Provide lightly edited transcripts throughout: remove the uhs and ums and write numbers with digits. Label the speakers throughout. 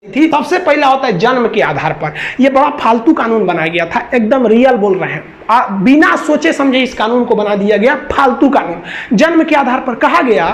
Speaker 1: थी। सबसे पहला होता है जन्म के आधार पर। यह बड़ा फालतू कानून बनाया गया था, एकदम रियल बोल रहे हैं, बिना सोचे समझे इस कानून को बना दिया गया, फालतू कानून। जन्म के आधार पर कहा गया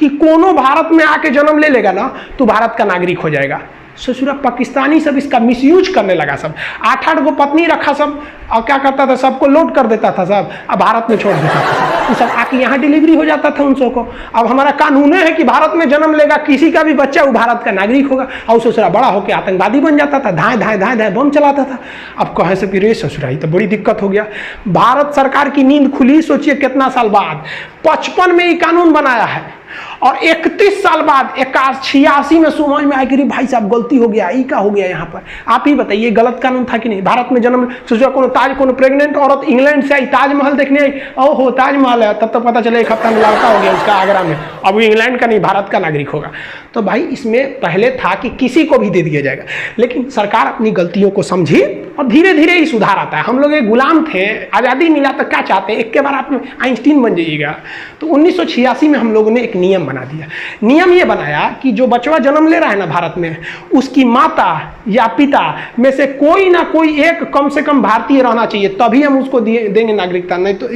Speaker 1: कि कोनो भारत में आके जन्म ले लेगा ना तो भारत का नागरिक हो जाएगा। ससुरा पाकिस्तानी सब इसका मिसयूज करने लगा, सब 8-8 गो पत्नी रखा सब, और क्या करता था, सबको लोड कर देता था सब, अब भारत में छोड़ देता था, तो सब आके यहाँ डिलीवरी हो जाता था उन सबको। अब हमारा कानून है कि भारत में जन्म लेगा किसी का भी बच्चा वो भारत का नागरिक होगा, और ससुरा बड़ा होकर आतंकवादी बन जाता था, धाए धाए धाए धाए बम चलाता था। अब कहे से फिर ससुरा ही तो बड़ी दिक्कत हो गया। भारत सरकार की नींद खुली, सोचिए कितना साल बाद, 55 में ये कानून बनाया है, और 31 साल बाद 86 में समझ में आया कि भाई साहब गलती हो गया, ये क्या हो गया यहाँ पर। आप ही बताइए गलत कानून था कि नहीं। भारत में जन्म सोचा कोनो प्रेग्नेंट औरत इंग्लैंड से आई, ताजमहल देखने आई, ओहो ताजमहल है, तब तो पता चला 1 हफ्ता में लड़का हो गया उसका आगरा में, अब वो इंग्लैंड का नहीं भारत का नागरिक होगा। तो भाई इसमें पहले था कि किसी को भी दे दिया जाएगा, लेकिन सरकार अपनी गलतियों को समझी और धीरे धीरे ही सुधार आता है। हम लोग एक गुलाम थे, आज़ादी मिला तो क्या चाहते हैं, एक के बार आप आइंस्टीन बन जाइएगा। तो 1986 में हम लोगों ने एक नियम बना दिया। नियम ये बनाया कि जो बचवा जन्म ले रहा है ना भारत में, उसकी माता या पिता में से कोई ना कोई एक कम से कम भारतीय रहना चाहिए, तभी हम उसको देंगे नागरिकता। नहीं तो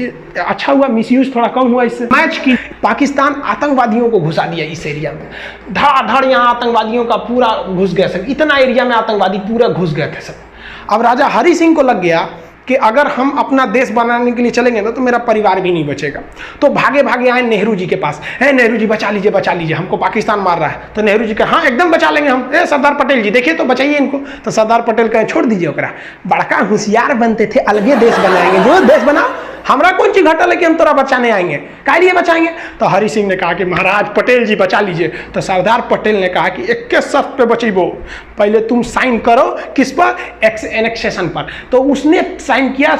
Speaker 1: अच्छा हुआ, मिसयूज थोड़ा कम हुआ इससे। मैच की पाकिस्तान आतंकवादियों को घुसा दिया इस एरिया में, धड़ाधड़ यहाँ आतंकवादियों का पूरा घुस गया सब, इतना एरिया में आतंकवादी पूरा घुस गए थे सब। अब राजा हरि सिंह को लग गया कि अगर हम अपना देश बनाने के लिए चलेंगे ना तो मेरा परिवार भी नहीं बचेगा। तो भागे भागे आए नेहरू जी के पास, है नेहरू जी बचा लीजिए, हमको पाकिस्तान मार रहा है। तो नेहरू जी कहा हाँ एकदम बचा लेंगे हम। सरदार पटेल जी देखिए तो बचाइए इनको। तो सरदार पटेल कहे छोड़ दीजिए ओकरा, बड़का होशियार बनते थे, अलगे देश बनाएंगे, जो देश बनाओ, हमरा कौन चीज घटल है कि हम तोरा बचाने आएंगे, काय लिए बचाएंगे। तो हरि सिंह ने कहा कि महाराज पटेल जी बचा लीजिए। तो सरदार पटेल ने कहा कि 21 शर्त पे बचीबो, पहले तुम साइन करो किस पर, एनेक्सेशन पर। तो उसने साइन किया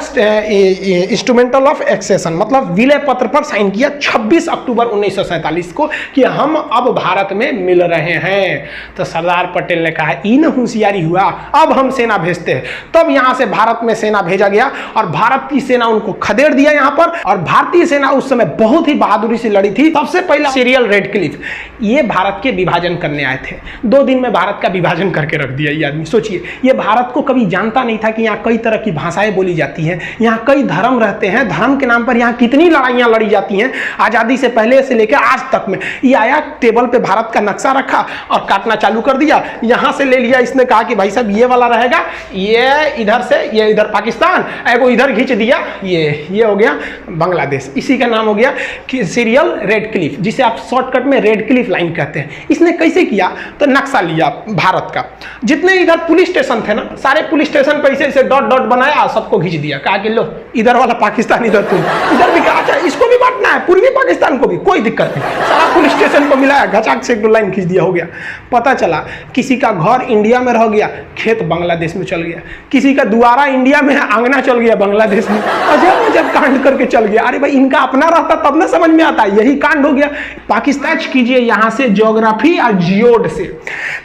Speaker 1: इंस्ट्रूमेंटल ऑफ एक्सेशन, मतलब विलय पत्र पर साइन किया 26 अक्टूबर 1947 को कि हम अब भारत में मिल रहे हैं। तो सरदार पटेल ने कहा इन होशियारी हुआ, अब हम सेना भेजते हैं। तब यहां से भारत में सेना भेजा गया और भारत की सेना उनको खदेड़ दिया यहाँ पर। और भारतीय सेना उस समय बहुत ही बहादुरी से लड़ी थी। सबसे पहला सीरियल रेडक्लिफ, ये भारत के विभाजन करने आए थे। 2 दिन में भारत का विभाजन करके रख दिया ये आदमी। सोचिए, ये भारत को कभी जानता नहीं था कि यहाँ कई तरह की भाषाएं बोली जाती हैं, यहाँ कई धर्म रहते हैं, धर्म के नाम पर यहाँ कितनी लड़ाइयाँ लड़ी जाती हैं आज़ादी से पहले से लेकर आज तक में। ये आया टेबल पे भारत का नक्शा रखा और काटना चालू कर दिया। यहाँ से ले लिया, इसने कहा कि भाई साहब ये वाला रहेगा, ये इधर से, ये इधर पाकिस्तान, एगो इधर खींच दिया, ये हो गया बांग्लादेश। इसी का नाम हो गया कि सीरियल रेडक्लिफ, जिसे आप शॉर्टकट में रेडक्लिफ लाइन कहते हैं। इसने कैसे किया, तो नक्शा लिया भारत का, जितने इधर पुलिस स्टेशन थे ना, सारे पुलिस स्टेशन पर ऐसे डॉट डॉट बनाया, सबको खींच दिया, कहा कि लो इधर वाला पाकिस्तान, इधर तुम, इधर भी कहा इसको भी बांटना है, पूर्वी पाकिस्तान को भी, कोई दिक्कत नहीं। सारा पुलिस स्टेशन को मिलाया, घचाक से 1 लाइन खींच दिया, हो गया। पता चला किसी का घर इंडिया में रह गया, खेत बांग्लादेश में चल गया, किसी का द्वारा इंडिया में है, आंगना चल गया बांग्लादेश में। अजब अजब कांड करके चल गया। अरे भाई इनका अपना रहता तब ना समझ में आता, यही कांड हो गया। पाकिस्तान कीजिए यहाँ से ज्योग्राफी और जियोड से,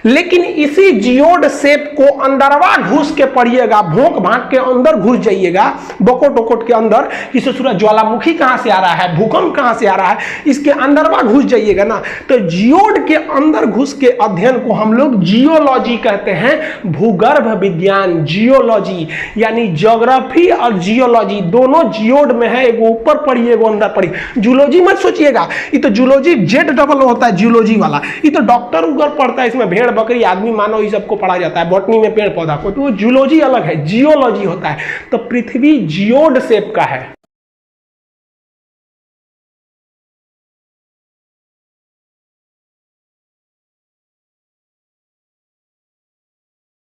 Speaker 1: लेकिन इसी जियोड शेप को अंदरवा घुस के पढ़िएगा, भोंक भांक के अंदर घुस जाइएगा, बकोट वकोट के अंदर, कि ससुरा ज्वालामुखी कहाँ से आ रहा है, भूकंप कहाँ से आ रहा है, इसके अंदरवा घुस जाइएगा ना, तो जियोड के अंदर घुस के अध्ययन को हम लोग जियोलॉजी कहते हैं, भूगर्भ विज्ञान, जियोलॉजी, यानी ज्योग्राफी और जियोलॉजी दोनों जियोड में है, एगो ऊपर पढ़ी एगो अंदर पढ़ी। जूलॉजी मत सोचिएगा, ये तो जूलॉजी जेड डबल होता है, जूलॉजी वाला, ये तो डॉक्टर ऊपर पढ़ता है, इसमें भेड़ बकरी आदमी मानव ये सबको पढ़ा जाता है, बॉटनी में पेड़ पौधा को, तो वो जूलॉजी अलग है, जियोलॉजी होता है। तो पृथ्वी जियोड शेप का है।